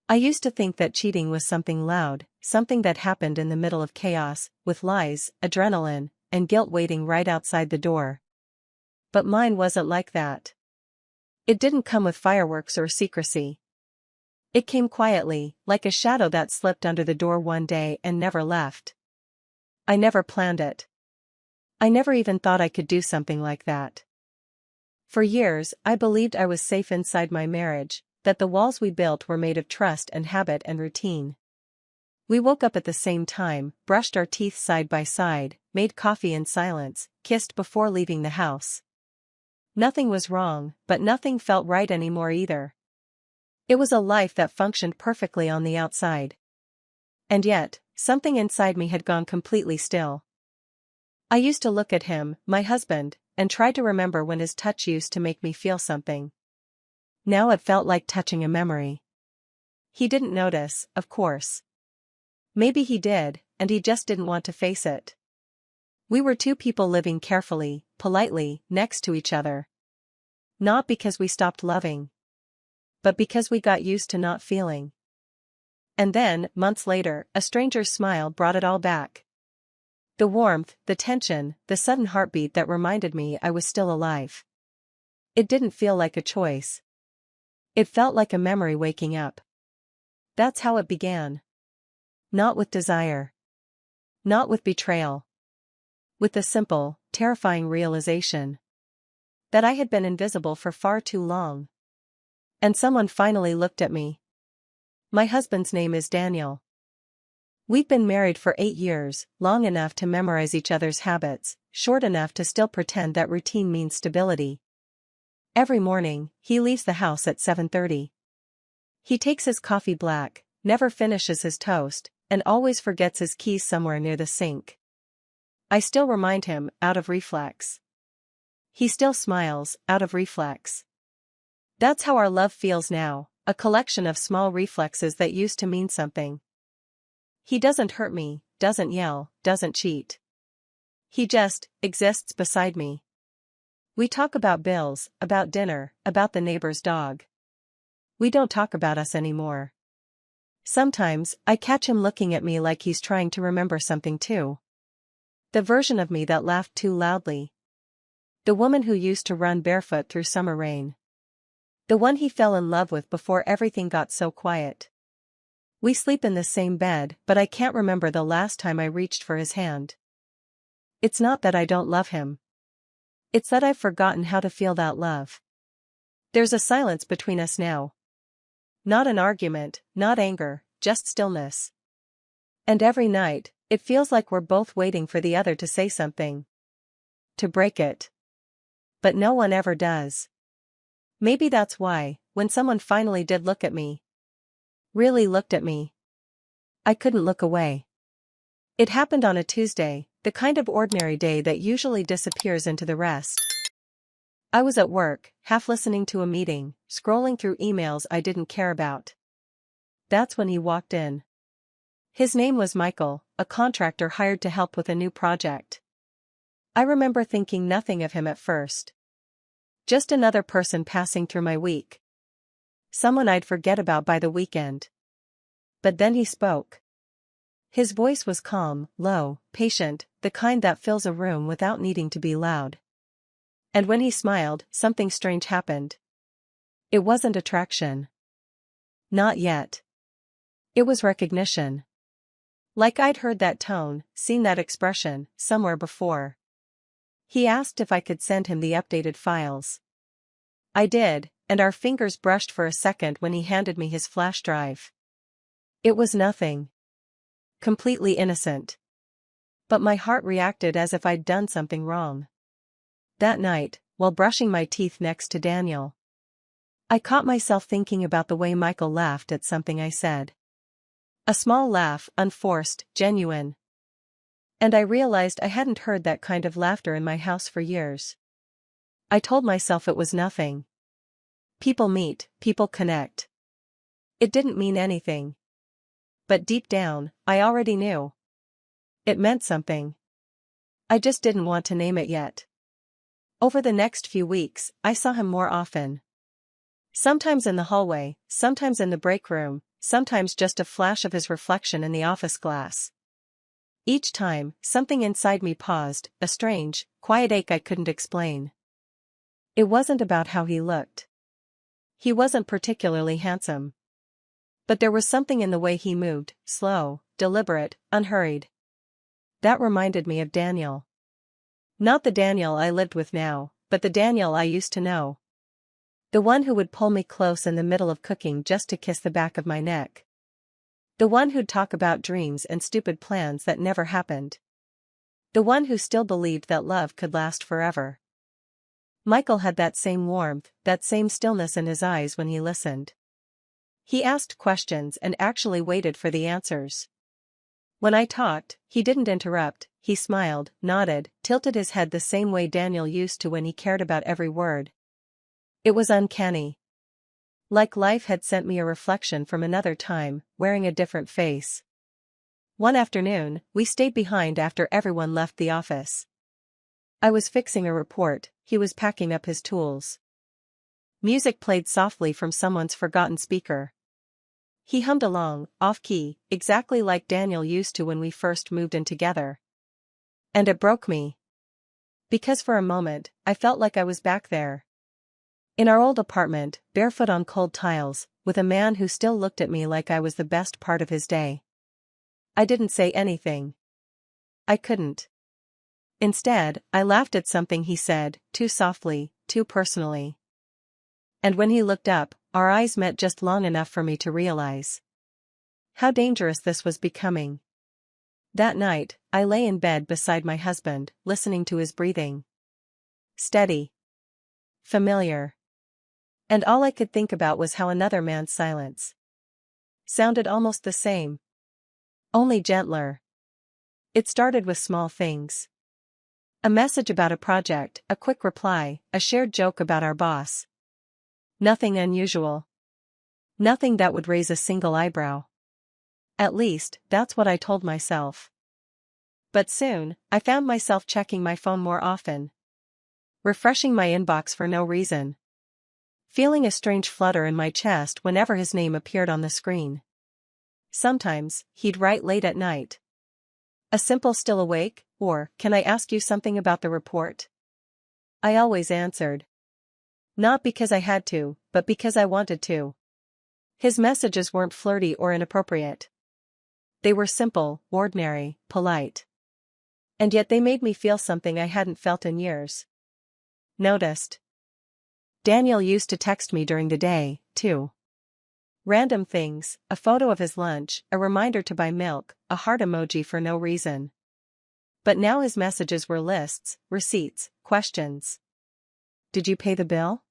I used to think that cheating was something loud, something that happened in the middle of chaos, with lies, adrenaline, and guilt waiting right outside the door. But mine wasn't like that. It didn't come with fireworks or secrecy. It came quietly, like a shadow that slipped under the door one day and never left. I never planned it. I never even thought I could do something like that. For years, I believed I was safe inside my marriage, that the walls we built were made of trust and habit and routine. We woke up at the same time, brushed our teeth side by side, made coffee in silence, kissed before leaving the house. Nothing was wrong, but nothing felt right anymore either. It was a life that functioned perfectly on the outside. And yet, something inside me had gone completely still. I used to look at him, my husband, and try to remember when his touch used to make me feel something. Now it felt like touching a memory. He didn't notice, of course. Maybe he did, and he just didn't want to face it. We were two people living carefully, politely, next to each other. Not because we stopped loving, but because we got used to not feeling. And then, months later, a stranger's smile brought it all back. The warmth, the tension, the sudden heartbeat that reminded me I was still alive. It didn't feel like a choice. It felt like a memory waking up. That's how it began. Not with desire. Not with betrayal. With the simple, terrifying realization that I had been invisible for far too long. And someone finally looked at me. My husband's name is Daniel. We've been married for 8 years, long enough to memorize each other's habits, short enough to still pretend that routine means stability. Every morning, he leaves the house at 7:30. He takes his coffee black, never finishes his toast, and always forgets his keys somewhere near the sink. I still remind him, out of reflex. He still smiles, out of reflex. That's how our love feels now, a collection of small reflexes that used to mean something. He doesn't hurt me, doesn't yell, doesn't cheat. He just exists beside me. We talk about bills, about dinner, about the neighbor's dog. We don't talk about us anymore. Sometimes, I catch him looking at me like he's trying to remember something too. The version of me that laughed too loudly. The woman who used to run barefoot through summer rain. The one he fell in love with before everything got so quiet. We sleep in the same bed, but I can't remember the last time I reached for his hand. It's not that I don't love him. It's that I've forgotten how to feel that love. There's a silence between us now. Not an argument, not anger, just stillness. And every night, it feels like we're both waiting for the other to say something. To break it. But no one ever does. Maybe that's why, when someone finally did look at me, really looked at me, I couldn't look away. It happened on a Tuesday, the kind of ordinary day that usually disappears into the rest. I was at work, half listening to a meeting, scrolling through emails I didn't care about. That's when he walked in. His name was Michael, a contractor hired to help with a new project. I remember thinking nothing of him at first. Just another person passing through my week. Someone I'd forget about by the weekend. But then he spoke. His voice was calm, low, patient, the kind that fills a room without needing to be loud. And when he smiled, something strange happened. It wasn't attraction. Not yet. It was recognition. Like I'd heard that tone, seen that expression, somewhere before. He asked if I could send him the updated files. I did, and our fingers brushed for a second when he handed me his flash drive. It was nothing. Completely innocent. But my heart reacted as if I'd done something wrong. That night, while brushing my teeth next to Daniel, I caught myself thinking about the way Michael laughed at something I said. A small laugh, unforced, genuine. And I realized I hadn't heard that kind of laughter in my house for years. I told myself it was nothing. People meet, people connect. It didn't mean anything. But deep down, I already knew. It meant something. I just didn't want to name it yet. Over the next few weeks, I saw him more often. Sometimes in the hallway, sometimes in the break room, sometimes just a flash of his reflection in the office glass. Each time, something inside me paused, a strange, quiet ache I couldn't explain. It wasn't about how he looked. He wasn't particularly handsome. But there was something in the way he moved, slow, deliberate, unhurried. That reminded me of Daniel. Not the Daniel I lived with now, but the Daniel I used to know. The one who would pull me close in the middle of cooking just to kiss the back of my neck. The one who'd talk about dreams and stupid plans that never happened. The one who still believed that love could last forever. Michael had that same warmth, that same stillness in his eyes when he listened. He asked questions and actually waited for the answers. When I talked, he didn't interrupt, he smiled, nodded, tilted his head the same way Daniel used to when he cared about every word. It was uncanny. Like life had sent me a reflection from another time, wearing a different face. One afternoon, we stayed behind after everyone left the office. I was fixing a report, he was packing up his tools. Music played softly from someone's forgotten speaker. He hummed along, off-key, exactly like Daniel used to when we first moved in together. And it broke me. Because for a moment, I felt like I was back there. In our old apartment, barefoot on cold tiles, with a man who still looked at me like I was the best part of his day. I didn't say anything. I couldn't. Instead, I laughed at something he said, too softly, too personally. And when he looked up, our eyes met just long enough for me to realize how dangerous this was becoming. That night, I lay in bed beside my husband, listening to his breathing. Steady. Familiar. And all I could think about was how another man's silence sounded almost the same. Only gentler. It started with small things. A message about a project, a quick reply, a shared joke about our boss. Nothing unusual. Nothing that would raise a single eyebrow. At least, that's what I told myself. But soon, I found myself checking my phone more often. Refreshing my inbox for no reason. Feeling a strange flutter in my chest whenever his name appeared on the screen. Sometimes, he'd write late at night. A simple "still awake?" or "can I ask you something about the report?" I always answered. Not because I had to, but because I wanted to. His messages weren't flirty or inappropriate. They were simple, ordinary, polite. And yet they made me feel something I hadn't felt in years. Noticed. Daniel used to text me during the day, too. Random things, a photo of his lunch, a reminder to buy milk, a heart emoji for no reason. But now his messages were lists, receipts, questions. Did you pay the bill?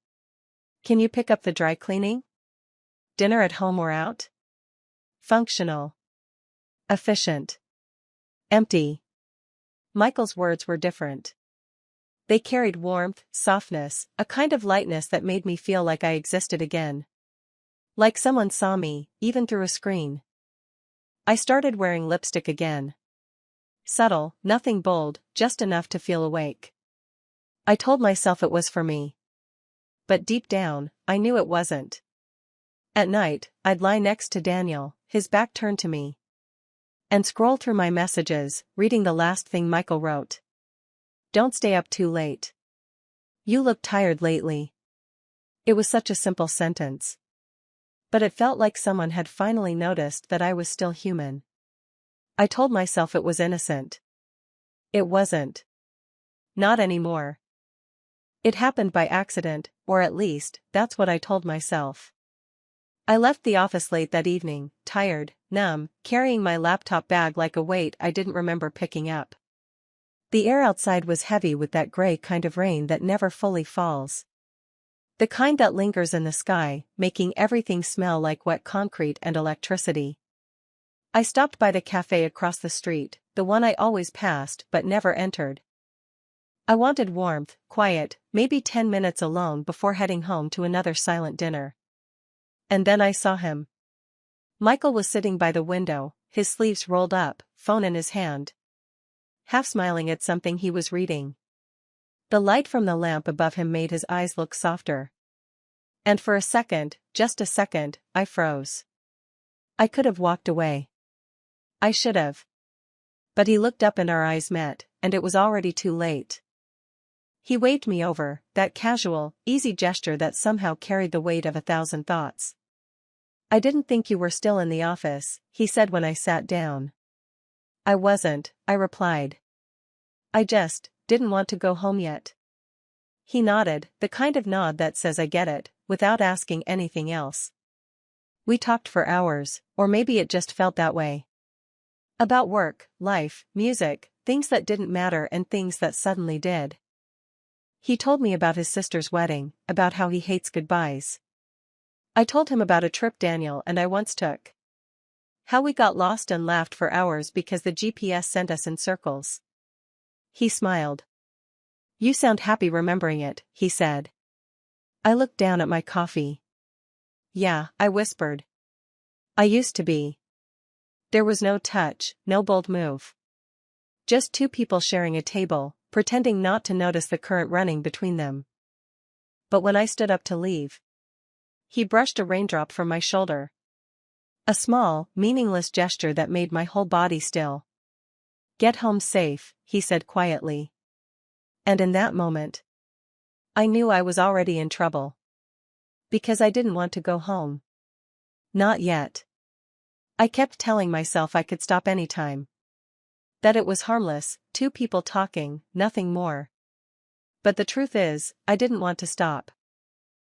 Can you pick up the dry cleaning? Dinner at home or out? Functional. Efficient. Empty. Michael's words were different. They carried warmth, softness, a kind of lightness that made me feel like I existed again. Like someone saw me, even through a screen. I started wearing lipstick again. Subtle, nothing bold, just enough to feel awake. I told myself it was for me. But deep down, I knew it wasn't. At night, I'd lie next to Daniel, his back turned to me. And scroll through my messages, reading the last thing Michael wrote. Don't stay up too late. You look tired lately. It was such a simple sentence. But it felt like someone had finally noticed that I was still human. I told myself it was innocent. It wasn't. Not anymore. It happened by accident, or at least, that's what I told myself. I left the office late that evening, tired, numb, carrying my laptop bag like a weight I didn't remember picking up. The air outside was heavy with that gray kind of rain that never fully falls. The kind that lingers in the sky, making everything smell like wet concrete and electricity. I stopped by the cafe across the street, the one I always passed but never entered. I wanted warmth, quiet, maybe 10 minutes alone before heading home to another silent dinner. And then I saw him. Michael was sitting by the window, his sleeves rolled up, phone in his hand. Half smiling at something he was reading. The light from the lamp above him made his eyes look softer. And for a second, just a second, I froze. I could have walked away. I should have. But he looked up and our eyes met, and it was already too late. He waved me over, that casual, easy gesture that somehow carried the weight of 1,000 thoughts. I didn't think you were still in the office, he said when I sat down. I wasn't, I replied. I just didn't want to go home yet. He nodded, the kind of nod that says I get it, without asking anything else. We talked for hours, or maybe it just felt that way. About work, life, music, things that didn't matter and things that suddenly did. He told me about his sister's wedding, about how he hates goodbyes. I told him about a trip Daniel and I once took. How we got lost and laughed for hours because the GPS sent us in circles. He smiled. You sound happy remembering it, he said. I looked down at my coffee. Yeah, I whispered. I used to be. There was no touch, no bold move. Just two people sharing a table, pretending not to notice the current running between them. But when I stood up to leave, he brushed a raindrop from my shoulder. A small, meaningless gesture that made my whole body still. Get home safe, he said quietly. And in that moment, I knew I was already in trouble. Because I didn't want to go home. Not yet. I kept telling myself I could stop anytime. That it was harmless, two people talking, nothing more. But the truth is, I didn't want to stop.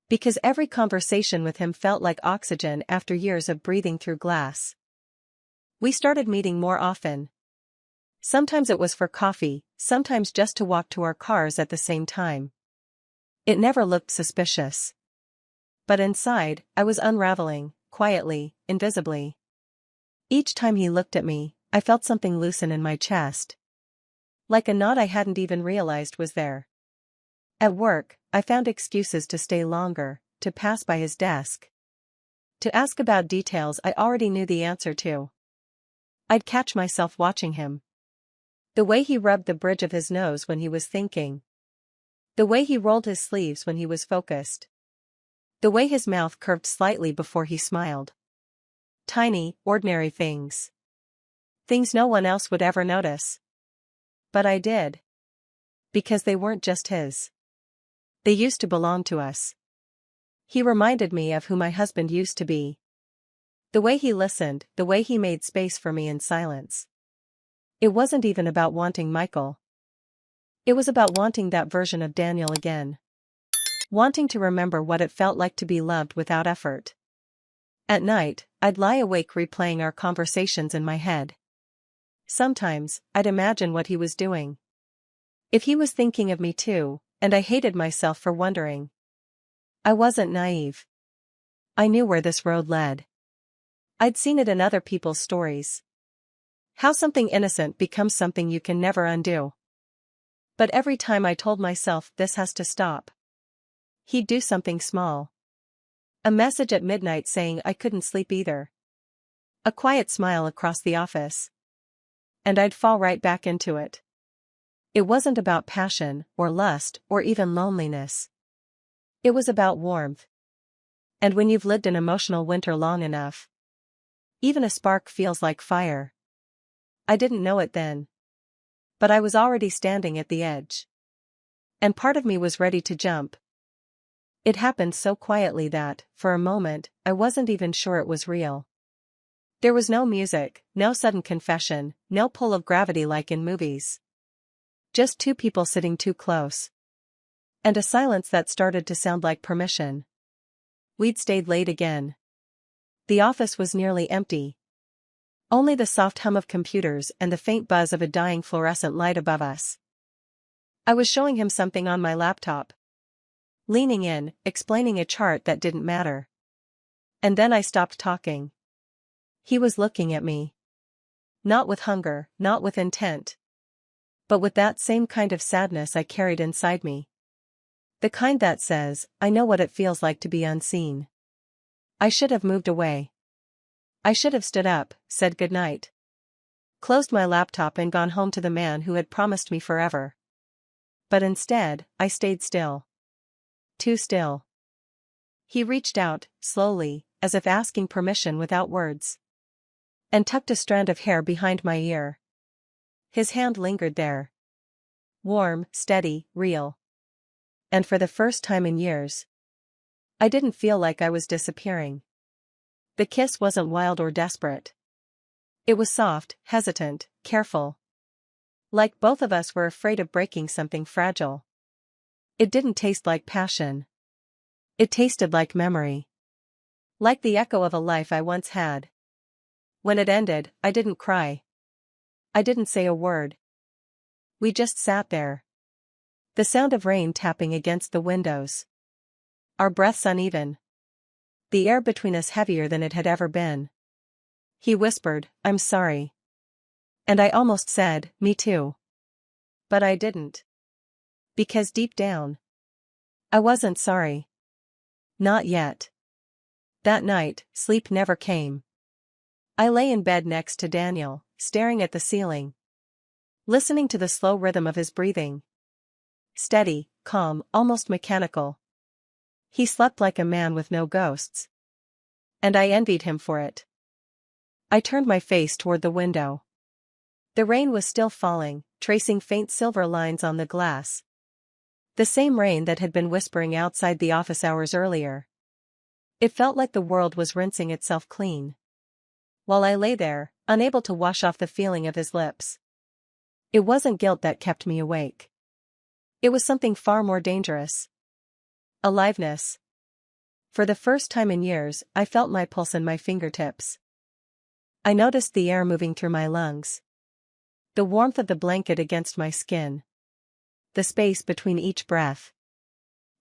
Because every conversation with him felt like oxygen after years of breathing through glass. We started meeting more often. Sometimes it was for coffee, sometimes just to walk to our cars at the same time. It never looked suspicious. But inside, I was unraveling, quietly, invisibly. Each time he looked at me, I felt something loosen in my chest. Like a knot I hadn't even realized was there. At work, I found excuses to stay longer, to pass by his desk. To ask about details I already knew the answer to. I'd catch myself watching him. The way he rubbed the bridge of his nose when he was thinking. The way he rolled his sleeves when he was focused. The way his mouth curved slightly before he smiled. Tiny, ordinary things. Things no one else would ever notice. But I did. Because they weren't just his. They used to belong to us. He reminded me of who my husband used to be. The way he listened, the way he made space for me in silence. It wasn't even about wanting Michael. It was about wanting that version of Daniel again. Wanting to remember what it felt like to be loved without effort. At night, I'd lie awake replaying our conversations in my head. Sometimes, I'd imagine what he was doing. If he was thinking of me too, and I hated myself for wondering. I wasn't naive. I knew where this road led. I'd seen it in other people's stories. How something innocent becomes something you can never undo. But every time I told myself this has to stop, he'd do something small. A message at midnight saying I couldn't sleep either. A quiet smile across the office. And I'd fall right back into it. It wasn't about passion, or lust, or even loneliness. It was about warmth. And when you've lived an emotional winter long enough, even a spark feels like fire. I didn't know it then. But I was already standing at the edge. And part of me was ready to jump. It happened so quietly that, for a moment, I wasn't even sure it was real. There was no music, no sudden confession, no pull of gravity like in movies. Just two people sitting too close. And a silence that started to sound like permission. We'd stayed late again. The office was nearly empty. Only the soft hum of computers and the faint buzz of a dying fluorescent light above us. I was showing him something on my laptop. Leaning in, explaining a chart that didn't matter. And then I stopped talking. He was looking at me. Not with hunger, not with intent. But with that same kind of sadness I carried inside me. The kind that says, I know what it feels like to be unseen. I should have moved away. I should have stood up, said goodnight. Closed my laptop and gone home to the man who had promised me forever. But instead, I stayed still. Too still. He reached out, slowly, as if asking permission without words. and tucked a strand of hair behind my ear. His hand lingered there. Warm, steady, real. And for the first time in years, I didn't feel like I was disappearing. The kiss wasn't wild or desperate. It was soft, hesitant, careful. Like both of us were afraid of breaking something fragile. It didn't taste like passion. It tasted like memory. Like the echo of a life I once had. When it ended, I didn't cry. I didn't say a word. We just sat there. The sound of rain tapping against the windows. Our breaths uneven. The air between us heavier than it had ever been. He whispered, "I'm sorry." And I almost said, "Me too." But I didn't. Because deep down, I wasn't sorry. Not yet. That night, sleep never came. I lay in bed next to Daniel, staring at the ceiling. Listening to the slow rhythm of his breathing. Steady, calm, almost mechanical. He slept like a man with no ghosts. And I envied him for it. I turned my face toward the window. The rain was still falling, tracing faint silver lines on the glass. The same rain that had been whispering outside the office hours earlier. It felt like the world was rinsing itself clean. While I lay there, unable to wash off the feeling of his lips. It wasn't guilt that kept me awake. It was something far more dangerous. Aliveness. For the first time in years, I felt my pulse in my fingertips. I noticed the air moving through my lungs. The warmth of the blanket against my skin. The space between each breath.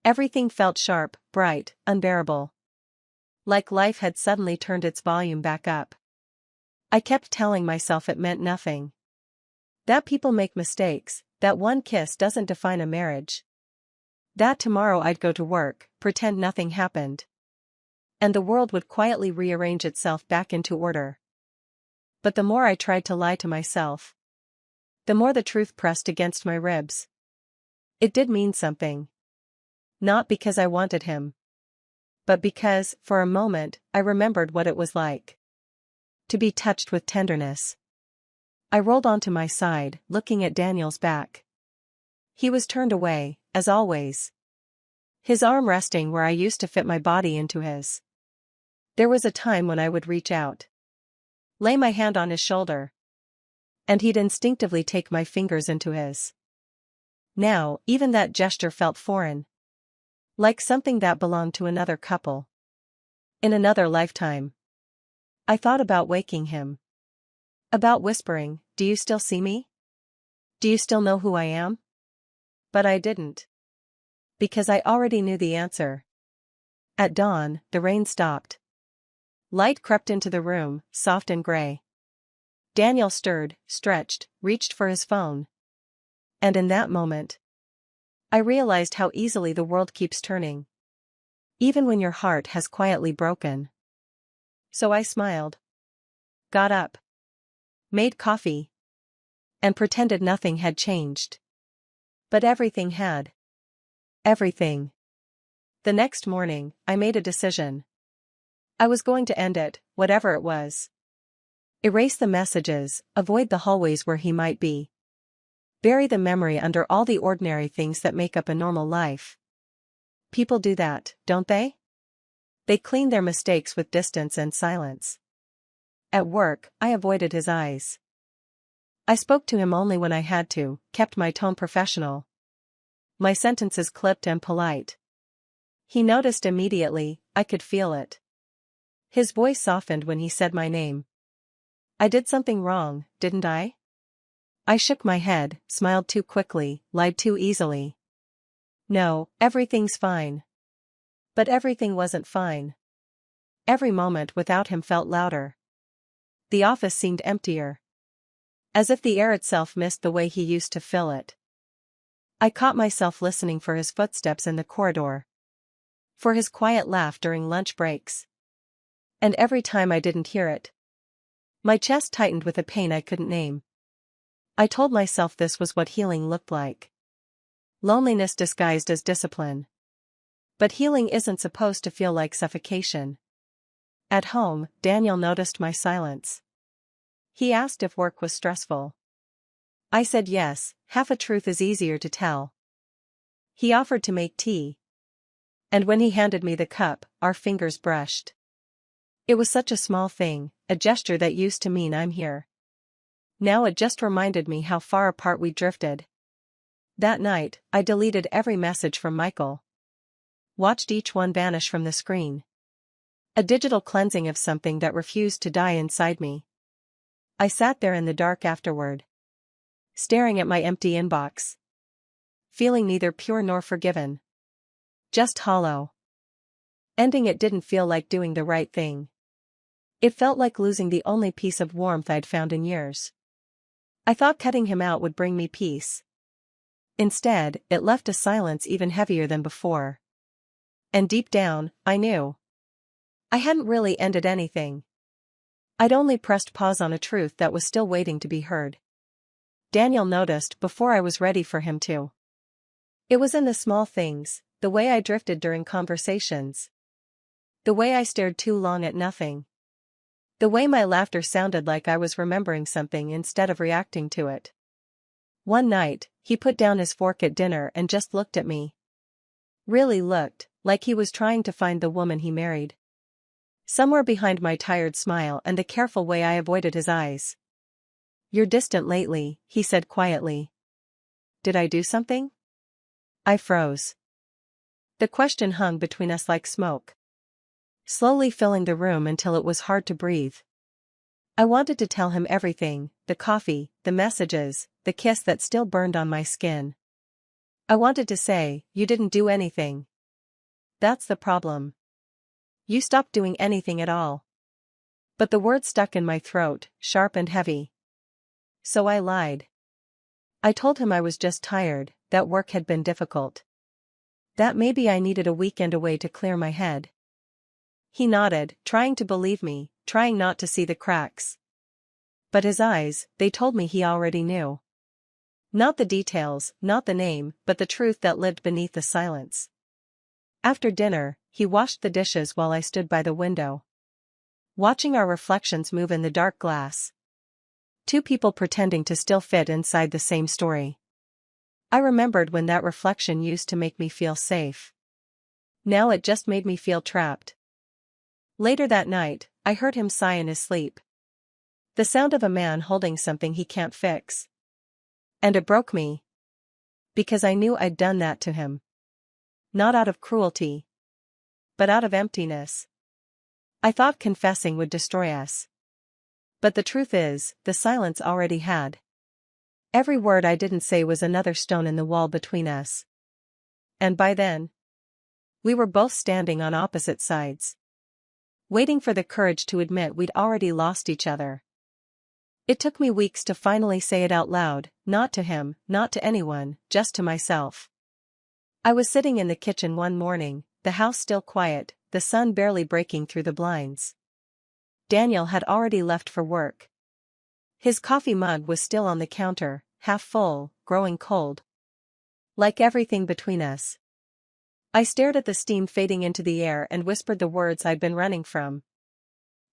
Everything felt sharp, bright, unbearable. Like life had suddenly turned its volume back up. I kept telling myself it meant nothing. That people make mistakes, that one kiss doesn't define a marriage. That tomorrow I'd go to work, pretend nothing happened. And the world would quietly rearrange itself back into order. But the more I tried to lie to myself, the more the truth pressed against my ribs. It did mean something. Not because I wanted him. But because, for a moment, I remembered what it was like. To be touched with tenderness. I rolled onto my side, looking at Daniel's back. He was turned away, as always. His arm resting where I used to fit my body into his. There was a time when I would reach out. Lay my hand on his shoulder. And he'd instinctively take my fingers into his. Now, even that gesture felt foreign. Like something that belonged to another couple. In another lifetime. I thought about waking him. About whispering, "Do you still see me? Do you still know who I am?" But I didn't. Because I already knew the answer. At dawn, the rain stopped. Light crept into the room, soft and gray. Daniel stirred, stretched, reached for his phone. And in that moment, I realized how easily the world keeps turning. Even when your heart has quietly broken. So I smiled. Got up. Made coffee. And pretended nothing had changed. But everything had. Everything. The next morning, I made a decision. I was going to end it, whatever it was. Erase the messages, avoid the hallways where he might be. Bury the memory under all the ordinary things that make up a normal life. People do that, don't they? They clean their mistakes with distance and silence. At work, I avoided his eyes. I spoke to him only when I had to, kept my tone professional. My sentences clipped and polite. He noticed immediately, I could feel it. His voice softened when he said my name. I did something wrong, didn't I? I shook my head, smiled too quickly, lied too easily. No, everything's fine. But everything wasn't fine. Every moment without him felt louder. The office seemed emptier. As if the air itself missed the way he used to fill it. I caught myself listening for his footsteps in the corridor. For his quiet laugh during lunch breaks. And every time I didn't hear it, my chest tightened with a pain I couldn't name. I told myself this was what healing looked like. Loneliness disguised as discipline. But healing isn't supposed to feel like suffocation. At home, Daniel noticed my silence. He asked if work was stressful. I said yes, half a truth is easier to tell. He offered to make tea. And when he handed me the cup, our fingers brushed. It was such a small thing, a gesture that used to mean I'm here. Now it just reminded me how far apart we drifted. That night, I deleted every message from Michael. Watched each one vanish from the screen. A digital cleansing of something that refused to die inside me. I sat there in the dark afterward, staring at my empty inbox, feeling neither pure nor forgiven. Just hollow. Ending it didn't feel like doing the right thing. It felt like losing the only piece of warmth I'd found in years. I thought cutting him out would bring me peace. Instead, it left a silence even heavier than before. And deep down, I knew I hadn't really ended anything. I'd only pressed pause on a truth that was still waiting to be heard. Daniel noticed before I was ready for him to. It was in the small things, the way I drifted during conversations. The way I stared too long at nothing. The way my laughter sounded like I was remembering something instead of reacting to it. One night, he put down his fork at dinner and just looked at me. Really looked, like he was trying to find the woman he married. Somewhere behind my tired smile and the careful way I avoided his eyes. "You're distant lately," he said quietly. Did I do something? I froze. The question hung between us like smoke, slowly filling the room until it was hard to breathe. I wanted to tell him everything, the coffee, the messages, the kiss that still burned on my skin. I wanted to say, "You didn't do anything. That's the problem. You stopped doing anything at all." But the words stuck in my throat, sharp and heavy. So I lied. I told him I was just tired, that work had been difficult. That maybe I needed a weekend away to clear my head. He nodded, trying to believe me, trying not to see the cracks. But his eyes, they told me he already knew. Not the details, not the name, but the truth that lived beneath the silence. After dinner, he washed the dishes while I stood by the window, watching our reflections move in the dark glass. Two people pretending to still fit inside the same story. I remembered when that reflection used to make me feel safe. Now it just made me feel trapped. Later that night, I heard him sigh in his sleep. The sound of a man holding something he can't fix. And it broke me. Because I knew I'd done that to him. Not out of cruelty, but out of emptiness. I thought confessing would destroy us. But the truth is, the silence already had. Every word I didn't say was another stone in the wall between us. And by then, we were both standing on opposite sides, waiting for the courage to admit we'd already lost each other. It took me weeks to finally say it out loud, not to him, not to anyone, just to myself. I was sitting in the kitchen one morning, the house still quiet, the sun barely breaking through the blinds. Daniel had already left for work. His coffee mug was still on the counter, half full, growing cold. Like everything between us. I stared at the steam fading into the air and whispered the words I'd been running from.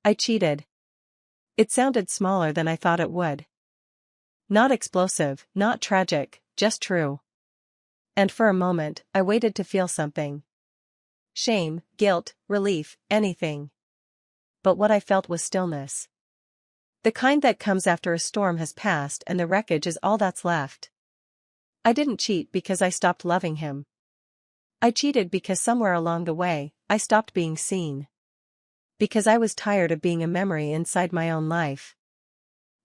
I cheated. It sounded smaller than I thought it would. Not explosive, not tragic, just true. And for a moment, I waited to feel something. Shame, guilt, relief, anything. But what I felt was stillness. The kind that comes after a storm has passed and the wreckage is all that's left. I didn't cheat because I stopped loving him. I cheated because somewhere along the way, I stopped being seen. Because I was tired of being a memory inside my own life.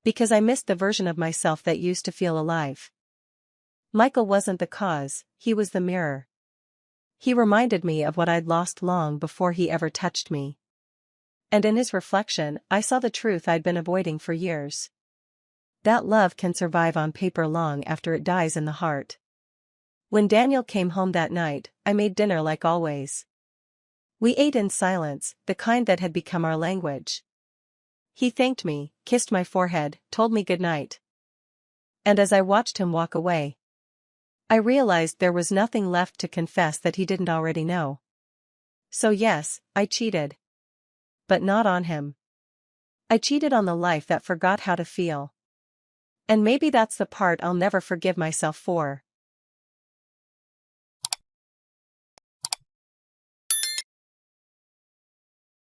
Because I missed the version of myself that used to feel alive. Michael wasn't the cause, he was the mirror. He reminded me of what I'd lost long before he ever touched me. And in his reflection, I saw the truth I'd been avoiding for years. That love can survive on paper long after it dies in the heart. When Daniel came home that night, I made dinner like always. We ate in silence, the kind that had become our language. He thanked me, kissed my forehead, told me goodnight. And as I watched him walk away, I realized there was nothing left to confess that he didn't already know. So yes, I cheated. But not on him. I cheated on the life that forgot how to feel. And maybe that's the part I'll never forgive myself for.